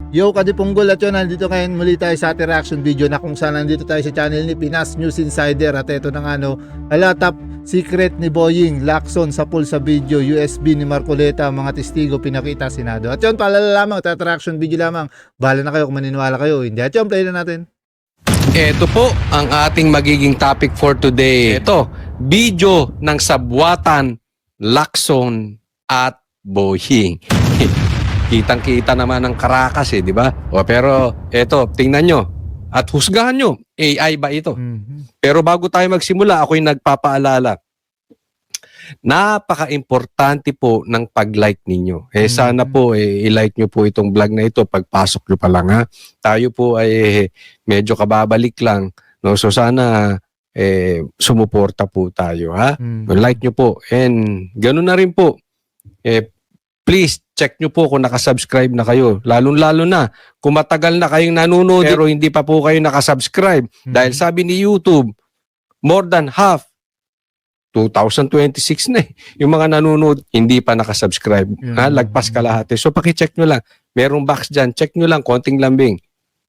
Yo, Kadipunggol at yun, nandito ngayon muli tayo sa ating reaction video na kung saan nandito tayo sa channel ni Pinas News Insider. At ito na nga top secret ni Boying, Lacson sa pool sa video, USB ni Marcoleta, mga testigo pinakita Senado. At yun, paalala lamang, at reaction video lamang. Bahala na kayo kung maniniwala kayo. Hindi, at yun, play na natin. Ito po ang ating magiging topic for today. Ito, video ng sabwatan, Lacson at Boying. Kitang-kita naman ng Caracas di ba? Pero eto, tingnan nyo at husgahan nyo, AI ba ito? Pero bago tayo magsimula, ako'y nagpapaalala. Napaka-importante po ng pag-like ninyo. Sana po i-like nyo po itong vlog na ito pagpasok nyo pa lang ha. Tayo po ay medyo kababalik lang. No? So sana sumuporta po tayo ha. Like nyo po. And ganoon na rin po. Please, check nyo po kung nakasubscribe na kayo. Lalo-lalo na, kung matagal na kayong nanonood pero hindi pa po kayo nakasubscribe. Dahil sabi ni YouTube, more than half, 2026 na yung mga nanonood, hindi pa nakasubscribe. Lagpas kalahati. So, pakicheck nyo lang. Merong box dyan. Check nyo lang, konting lambing.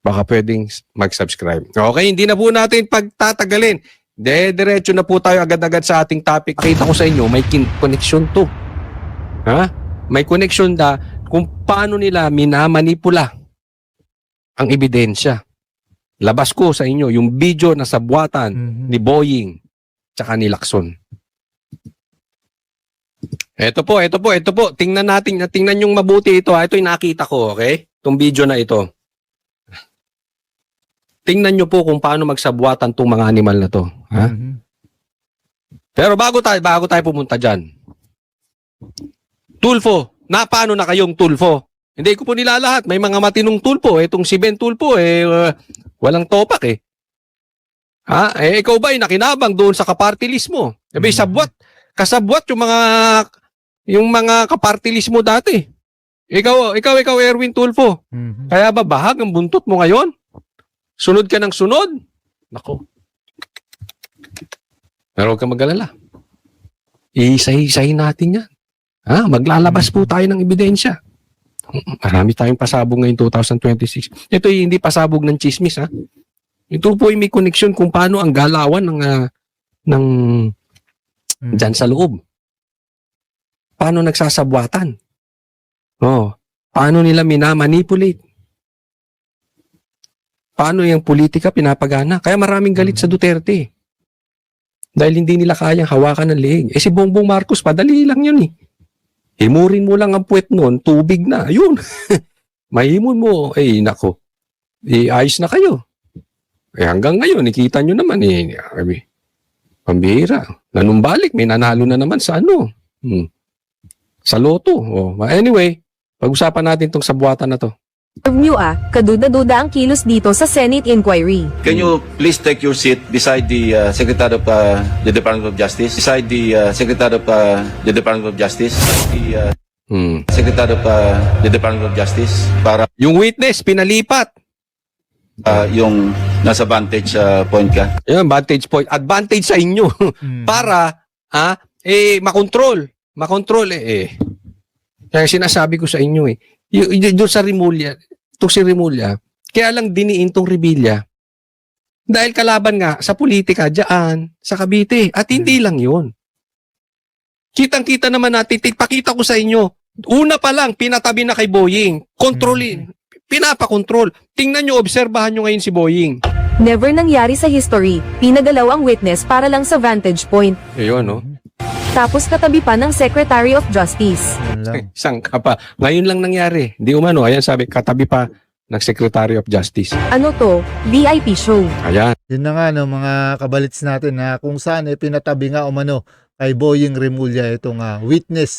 Baka pwedeng mag-subscribe. Okay, hindi na po natin pagtatagalin. Diretso na po tayo agad-agad sa ating topic. Kita ko sa inyo, may connection to. May connection na kung paano nila minamanipula ang ebidensya. Labas ko sa inyo yung video na sabwatan ni Boying tsaka ni Lacson. Ito po. Tingnan natin, tingnan yung mabuti ito. Ito yung nakita ko, okay? Itong video na ito. Tingnan nyo po kung paano magsabwatan tong mga animal na to. Pero bago tayo pumunta dyan. Tulfo, paano na kayong Tulfo? Hindi ko po nilalahat. May mga matinong Tulfo. Itong si Ben Tulfo, walang topak ikaw ba nakinabang doon sa kaparty list mo? Kasabwat yung mga kaparty list mo dati. Ikaw, Erwin Tulfo. Kaya ba bahag ang buntot mo ngayon? Sunod ka ng sunod? Nako. Pero huwag ka mag-alala. Iisa-isahin natin yan. Maglalabas po tayo ng ebidensya. Marami tayong pasabog ngayon 2026. Ito hindi pasabog ng chismis Ito po ay may connection kung paano ang galawan ng dyan sa loob. Paano nagsasabwatan? Paano nila minamanipulate? Paano yung politika pinapagana? Kaya maraming galit sa Duterte. Dahil hindi nila kayang hawakan ng leeg. Si Bongbong Marcos, padali lang yun Himurin mo lang ang puwet nun, tubig na. Ayun. Mahimon mo. Nako. Ayos na kayo. Hanggang ngayon, nakita nyo naman pambihira. Nanumbalik, may nanalo na naman sa sa loto. Anyway, pag-usapan natin tong sabwatan na to. Kaduda-duda ang kilos dito sa Senate inquiry. Can you please take your seat beside the Secretary of the Department of Justice? Beside the Secretary of the Department of Justice? The Secretary of the Department of Justice para yung witness pinalipat. Yung nasa vantage point ka. Yung vantage point, advantage sa inyo para makontrol. Kaya sinasabi ko sa inyo doon sa Rimulya, si Rimulya, kaya lang diniin tong Revilla. Dahil kalaban nga sa politika diyan, sa Cavite. At hindi lang yun. Kitang-kita naman natin, pakita ko sa inyo, una pa lang, pinatabi na kay Boying. Kontrolin. Pinapakontrol. Tingnan nyo, obserbahan nyo ngayon si Boying. Never nangyari sa history, pinagalaw ang witness para lang sa vantage point. Ayun, Tapos katabi pa ng Secretary of Justice. Isang ka pa. Ngayon lang nangyari. Di umano, ayan sabi, katabi pa ng Secretary of Justice. Ano to? VIP show. Ayan. Yun na nga mga kabalits natin na kung saan pinatabi nga kay Boying Rimulya itong witness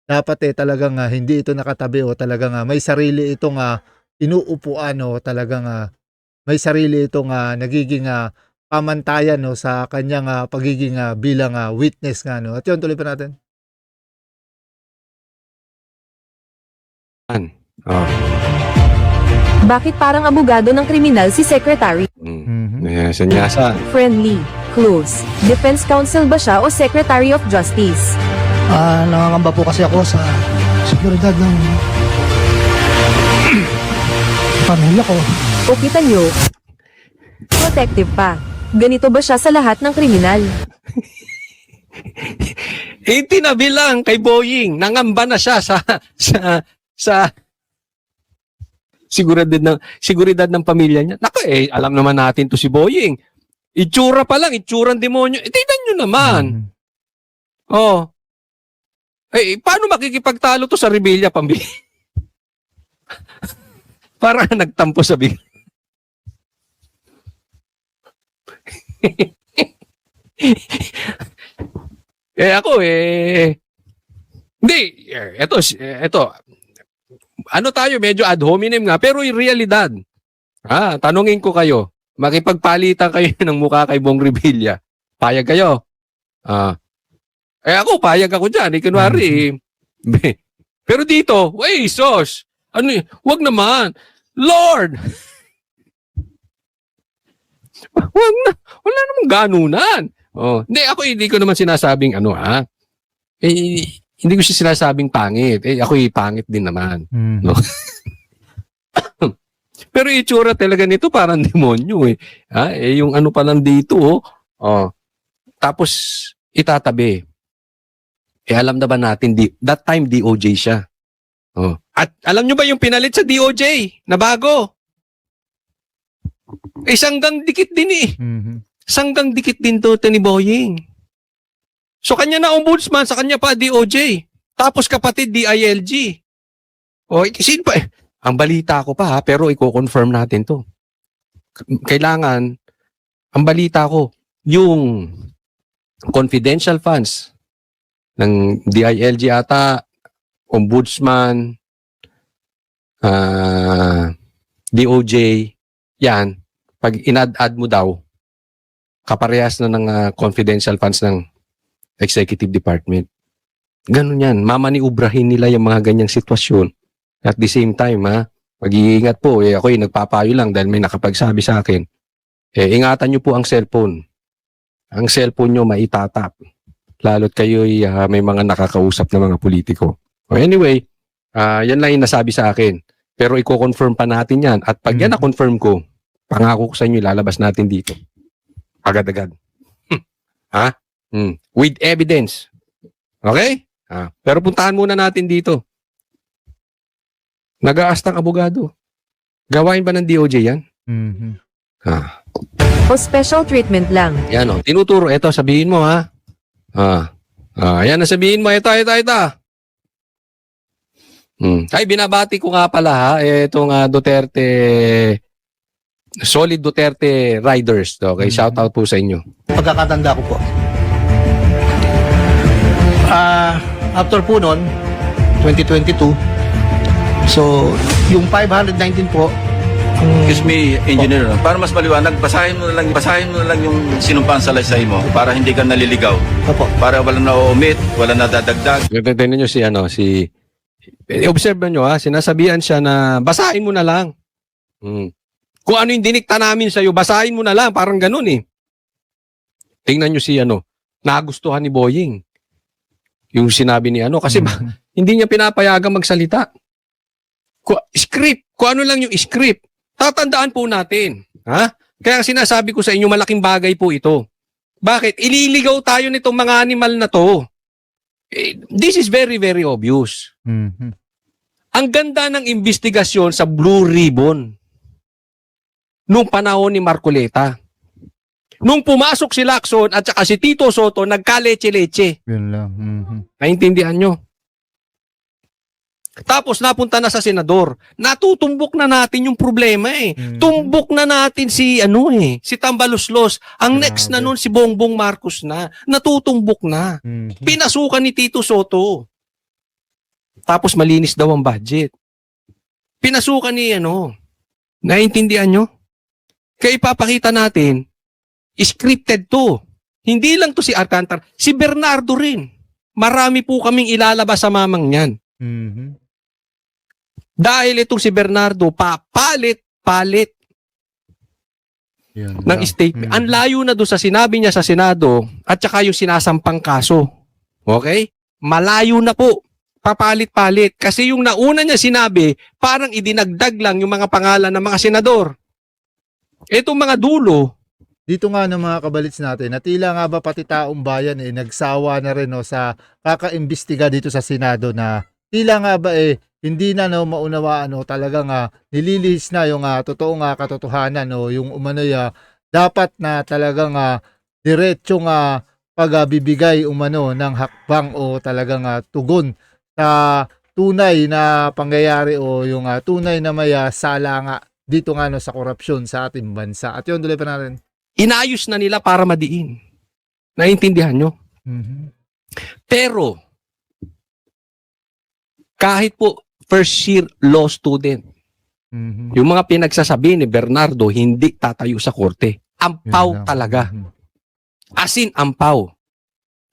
dapat talagang hindi ito nakatabi o talagang may sarili itong inuupuan o talagang may sarili itong nagiging pamantayan sa kanyang pagiging bilang witness nga At yun, tuloy pa natin. Bakit parang abogado ng kriminal si Secretary? Sanyasa. Friendly, close. Defense counsel ba siya o Secretary of Justice? Nangangamba po kasi ako sa seguridad ng pamilya ko. O kita nyo, protective pa. Ganito ba siya sa lahat ng kriminal? Tinabi lang kay Boying. Nangamba na siya sa seguridad ng pamilya niya. Naka alam naman natin to si Boying. Itsura pa lang, itsurang demonyo. Tignan nyo naman. Oh. Paano makikipagtalo to sa rebelya, pamilya? Para nagtampo sa bigla. Ako hindi, eto, ano tayo, medyo ad hominem nga, pero yung realidad, tanungin ko kayo, makipagpalitan kayo ng mukha kay Bong Revilla, payag kayo? Ako, payag ako dyan, kunwari, pero dito, sos, wag naman, Lord, wag na, wala namang ganunan. Hindi ko naman sinasabing hindi ko siya sinasabing pangit. Ako'y pangit din naman. No? Pero itsura talaga nito parang demonyo yung ano pa lang dito tapos itatabi. Alam na ba natin that time DOJ siya. At alam nyo ba yung pinalit sa DOJ na bago? Sanggang dikit din Sanggang dikit din to ni Boying. So kanya na ombudsman, sa kanya pa DOJ. Tapos kapatid DILG. Sino pa? Ang balita ko pa pero i-confirm natin to. Kailangan, ang balita ko, yung confidential funds ng DILG ata, ombudsman, DOJ, yan, pag in-add mo daw, kaparehas na ng confidential funds ng executive department. Ganun yan. Mamaniubrahin nila yung mga ganyang sitwasyon. At the same time, mag-iingat po. Ako'y nagpapayo lang dahil may nakapagsabi sa akin. Ingatan nyo po ang cellphone. Ang cellphone nyo maitatap. Lalo't kayo'y may mga nakakausap na mga politiko. Anyway, yan lang yung nasabi sa akin. Pero i-confirm pa natin yan. At pag yan na-confirm ko, pangako ko sa inyo, lalabas natin dito. Agad-agad. With evidence. Okay? Pero puntahan muna natin dito. Nag-aastang abogado. Gawain ba ng DOJ yan? O special treatment lang? Yan tinuturo. Ito, sabihin mo yan, sabihin mo. Ito. Ay, binabati ko nga pala itong Duterte, Solid Duterte Riders. Okay, shout out po sa inyo. Pagkakatanda ko po. After po nun, 2022, so yung 519 po, Excuse me, engineer. Para mas maliwanag, basahin mo na lang yung sinumpang salaysay mo para hindi ka naliligaw. opo, Para walang na-omit, walang nadadagdag. Tignan nyo observe nyo sinasabihan siya na basahin mo na lang. Kung ano yung dinikta namin sa'yo, basahin mo na lang. Parang ganun Tingnan nyo nagustuhan ni Boying. Yung sinabi ni kasi hindi niya pinapayagang magsalita. Script. Kung ano lang yung script. Tatandaan po natin. Kaya sinasabi ko sa inyo, malaking bagay po ito. Bakit? Ililigaw tayo nitong mga animal na to. This is very, very obvious. Ang ganda ng investigasyon sa Blue Ribbon nung panahon ni Marcoleta. Nung pumasok si Lacson at saka si Tito Soto, nagka-leche-leche. Yun lang. Naintindihan nyo? Tapos napunta na sa senador. Natutumbok na natin yung problema Tumbok na natin si Tambaluslos. Ang next na nun si Bongbong Marcos na. Natutumbok na. Pinasukan ni Tito Soto. Tapos malinis daw ang budget. Pinasukan ni Naintindihan nyo? Kaya ipapakita natin, scripted to. Hindi lang to si Alcantara, si Bernardo rin. Marami po kaming ilalabas sa mamang niyan. Dahil itong si Bernardo, palit ng statement. Ang layo na doon sa sinabi niya sa Senado at saka yung sinasampang kaso. Okay? Malayo na po. Papalit-palit. Kasi yung nauna niya sinabi, parang idinagdag lang yung mga pangalan ng mga senador. Itong mga dulo, Dito nga ng mga kabalits natin, na tila nga ba pati taong bayan nagsawa na rin no, sa kakaimbestiga dito sa Senado na tila nga ba hindi na no, maunawaan no, talagang nililihis na yung totoong katotohanan no, yung umano'y dapat na talagang diretsong pagbibigay umano ng hakbang o talagang tugon sa tunay na pangyayari o yung tunay na may sala nga dito nga no, sa korupsyon sa ating bansa. At yun, tuloy pa natin. inayos na nila para madiin. Naiintindihan nyo? Mhm. Pero, kahit po first year law student, Mhm. yung mga pinagsasabi ni Bernardo, hindi tatayo sa korte. Yun Ampaw lang. talaga. Mhm. As in, ampaw.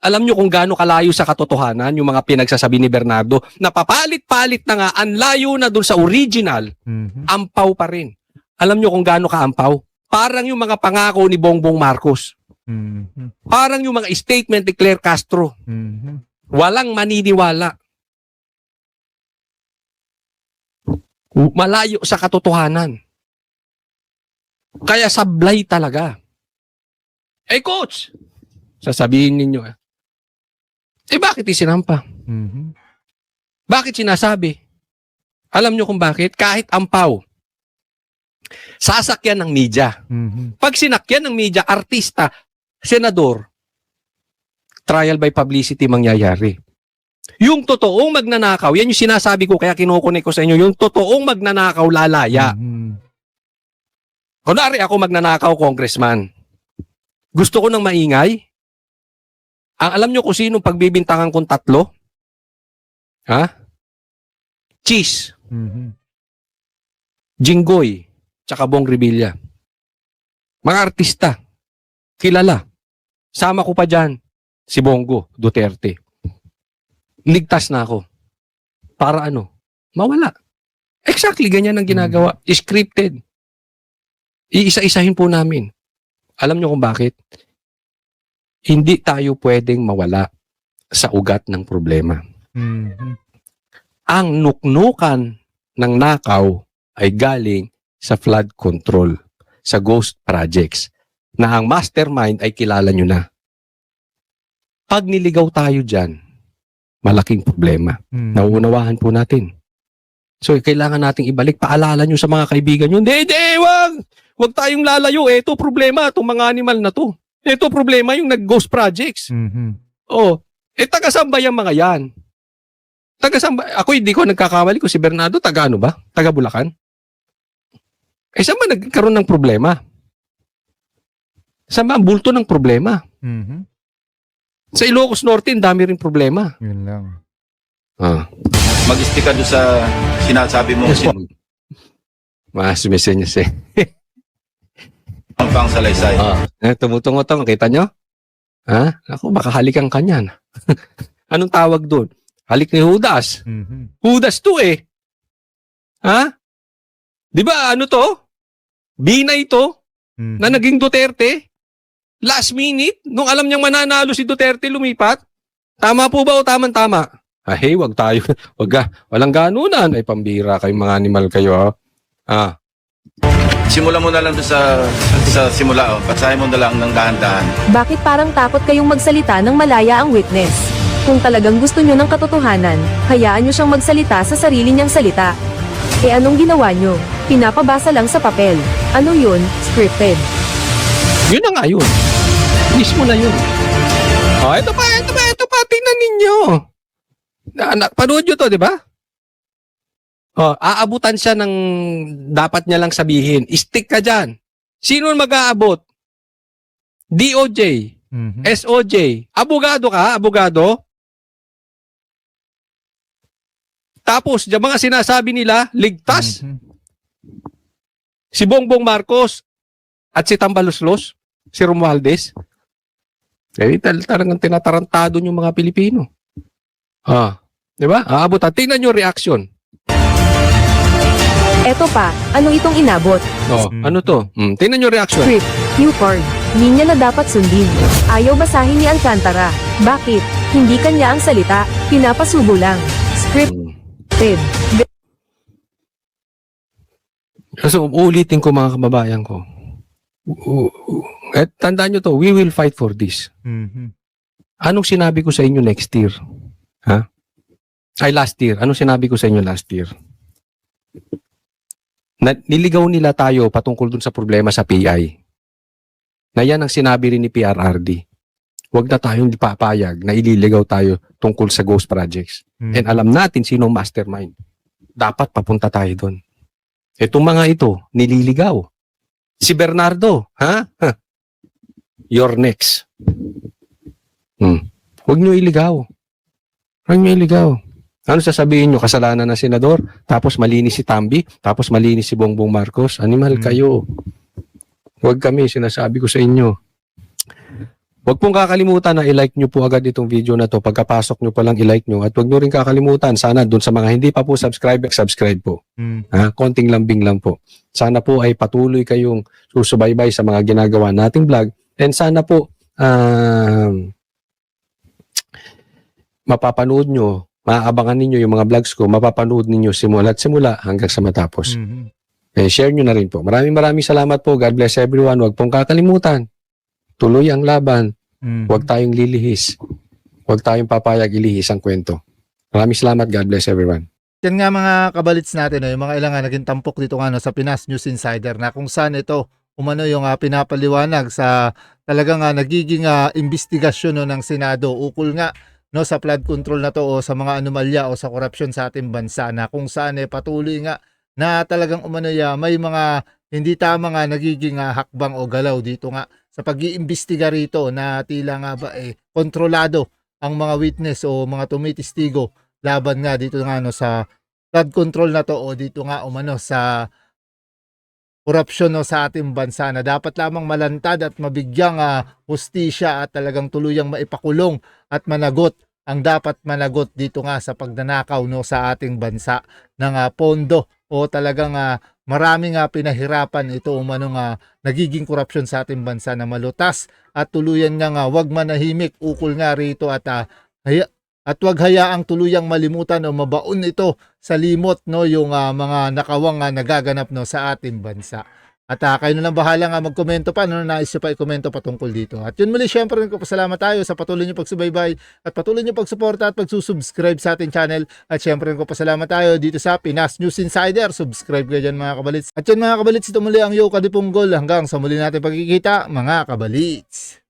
Alam nyo kung gaano kalayo sa katotohanan yung mga pinagsasabi ni Bernardo, na papalit-palit na nga, ang layo na dun sa original, Mhm. ampaw pa rin. Alam nyo kung gaano kaampaw? Parang yung mga pangako ni Bongbong Marcos. Mhm. Parang yung mga statement ni Claire Castro. Mhm. Walang maniniwala. Malayo sa katotohanan. Kaya sablay talaga. Coach, sasabihin ninyo, bakit isinampa? Mhm. Bakit sinasabi? Alam nyo kung bakit? Kahit ampaw, sasakyan ng media. Mhm. Pag sinakyan ng media, artista, senador, trial by publicity mangyayari. Yung totoong magnanakaw, yan yung sinasabi ko, kaya kinukunik ko sa inyo, yung totoong magnanakaw lalaya. Mhm. Kunwari ako magnanakaw, congressman. Gusto ko ng maingay. Ang alam nyo kung sino pagbibintangan kong tatlo? Cheese, Mhm. Jinggoy, tsaka Bong Revilla. Mga artista, kilala. Sama ko pa dyan, si Bongo Duterte. Ligtas na ako. Para ano? Mawala. Exactly, ganyan ang ginagawa. Scripted. Iisa-isahin po namin. Alam nyo kung bakit? Hindi tayo pwedeng mawala sa ugat ng problema. Mhm. Ang nuknukan ng nakaw ay galing sa flood control, sa ghost projects, na ang mastermind ay kilala nyo na. Pag niligaw tayo dyan, malaking problema. Mhm. Nauunawahan po natin. So, kailangan nating ibalik. Paalala nyo sa mga kaibigan nyo, hindi, wag! Wag tayong lalayo. Ito problema, itong mga animal na to. Ito problema yung nag-ghost projects. Mhm. Taga-sambay ang mga yan. Taga-sambay. Ako hindi ko nagkakamali ko si Bernardo, taga ano ba? Taga Bulacan? Saan ba nagkaroon ng problema? Saan ba ang bulto ng problema? Mhm. Sa Ilocos Norte, ang dami rin problema. Yun lang. Mag-stick ka doon sa sinasabi mo, Mas mesenyas pang salaysay. Tumutungotong, kita nyo? Ako, baka halikan ka niyan. Anong tawag doon? Halik ni Judas. Mhm. Judas to Di ba ano to? Binay to Mhm. na naging Duterte. Last minute, nung alam niyang mananalo si Duterte, lumipat. Tama po ba o tamang-tama? Wag tayo. Walang ganunan. Ay, pambira kayong mga animal kayo. Simulan mo na lang doon sa simula. Basahin mo na lang ng dahan-dahan. Bakit parang takot kayong magsalita ng malaya ang witness? Kung talagang gusto nyo ng katotohanan, hayaan nyo siyang magsalita sa sarili niyang salita. Anong ginawa nyo? Pinapabasa lang sa papel. Ano yun? Scripted. Yun na nga yun. Mismo na yun. Ito pa. Tingnan ninyo. Panood nyo to, di ba? Aabutan siya ng dapat niya lang sabihin. Stick ka dyan. Sino mag-aabot? DOJ, Mhm. SOJ. Abogado ka? Abogado? Tapos, yung mga sinasabi nila, ligtas. Mhm. Si Bongbong Marcos at si Tambaloslos, si Romualdez. Talagang tinatarantado yung mga Pilipino. Di ba? Aabutan. Tingnan nyo reaction. Eto pa, ano itong inabot? Ano to? Tingnan nyo reaction. Script, Newport, linya na dapat sundin. Ayaw basahin ni Alcantara. Bakit? Hindi kanya ang salita, pinapasubo lang. Scripted. So, uulitin ko mga kababayan ko. At tandaan nyo to, we will fight for this. Mhm. Anong sinabi ko sa inyo next year? Ha? Ay, last year. Anong sinabi ko sa inyo last year? Niligaw nila tayo patungkol dun sa problema sa PI. Na yan ang sinabi rin ni PRRD. Huwag na tayong papayag na ililigaw tayo tungkol sa ghost projects. And alam natin sinong mastermind. Dapat papunta tayo doon. Itong mga ito, nililigaw. Si Bernardo, ha? You're next. Huwag nyo iligaw. Huwag nyo iligaw. Ano sasabihin nyo? Kasalanan na senador? Tapos malinis si Tambi? Tapos malinis si Bongbong Marcos? Animal kayo. Huwag kami, sinasabi ko sa inyo. Huwag pong kakalimutan na i-like nyo po agad itong video na to. Pagkapasok nyo pa lang i-like nyo. At huwag nyo rin kakalimutan, sana dun sa mga hindi pa po subscribe po. Ha? Konting lambing lang po. Sana po ay patuloy kayong susubaybay sa mga ginagawa nating vlog. And sana po mapapanood nyo, maaabangan ninyo yung mga vlogs ko, mapapanood ninyo simula hanggang sa matapos. Share nyo na rin po. Maraming salamat po. God bless everyone. Huwag pong kakalimutan. Tuloy ang laban. Huwag tayong lilihis. Huwag tayong papayag ilihis ang kwento. Maraming salamat. God bless everyone. Yan nga mga kabalits natin, yung mga ilang naging tampok dito nga sa Pinas News Insider na kung saan ito umano yung pinapaliwanag sa talagang nagiging investigasyon ng Senado ukol nga sa flood control na to o sa mga anomalya o sa korupsyon sa ating bansa na kung saan patuloy nga na talagang umano may mga hindi tama nga nagiging hakbang o galaw dito nga sa pag-iimbestiga rito na tila nga ba kontrolado ang mga witness o mga tumitistigo laban nga dito nga sa flood control na to o dito nga umano sa korupsyon sa ating bansa na dapat lamang malantad at mabigyang hustisya at talagang tuluyang maipakulong at managot ang dapat managot dito nga sa pagnanakaw sa ating bansa ng pondo o talagang maraming pinahirapan ito umano nagiging korupsyon sa ating bansa na malutas at tuluyan nga wag manahimik ukol nga rito at wag hayaang tuluyang malimutan o mabaon ito sa limot yung mga nakawang nagaganap sa ating bansa. At kayo na lang bahala magkomento pa nais nyo pa i-komento patungkol dito. At yun muli, syempre nagpapasalamat tayo sa patuloy nyo pagsubaybay at patuloy nyo pagsuporta at pagsusubscribe sa ating channel. At syempre nagpapasalamat tayo dito sa Pinas News Insider. Subscribe kayo dyan mga kabalits. At yun mga kabalits, ito muli ang Yo Kadipunggol. Hanggang sa muli natin pagkikita mga kabalits.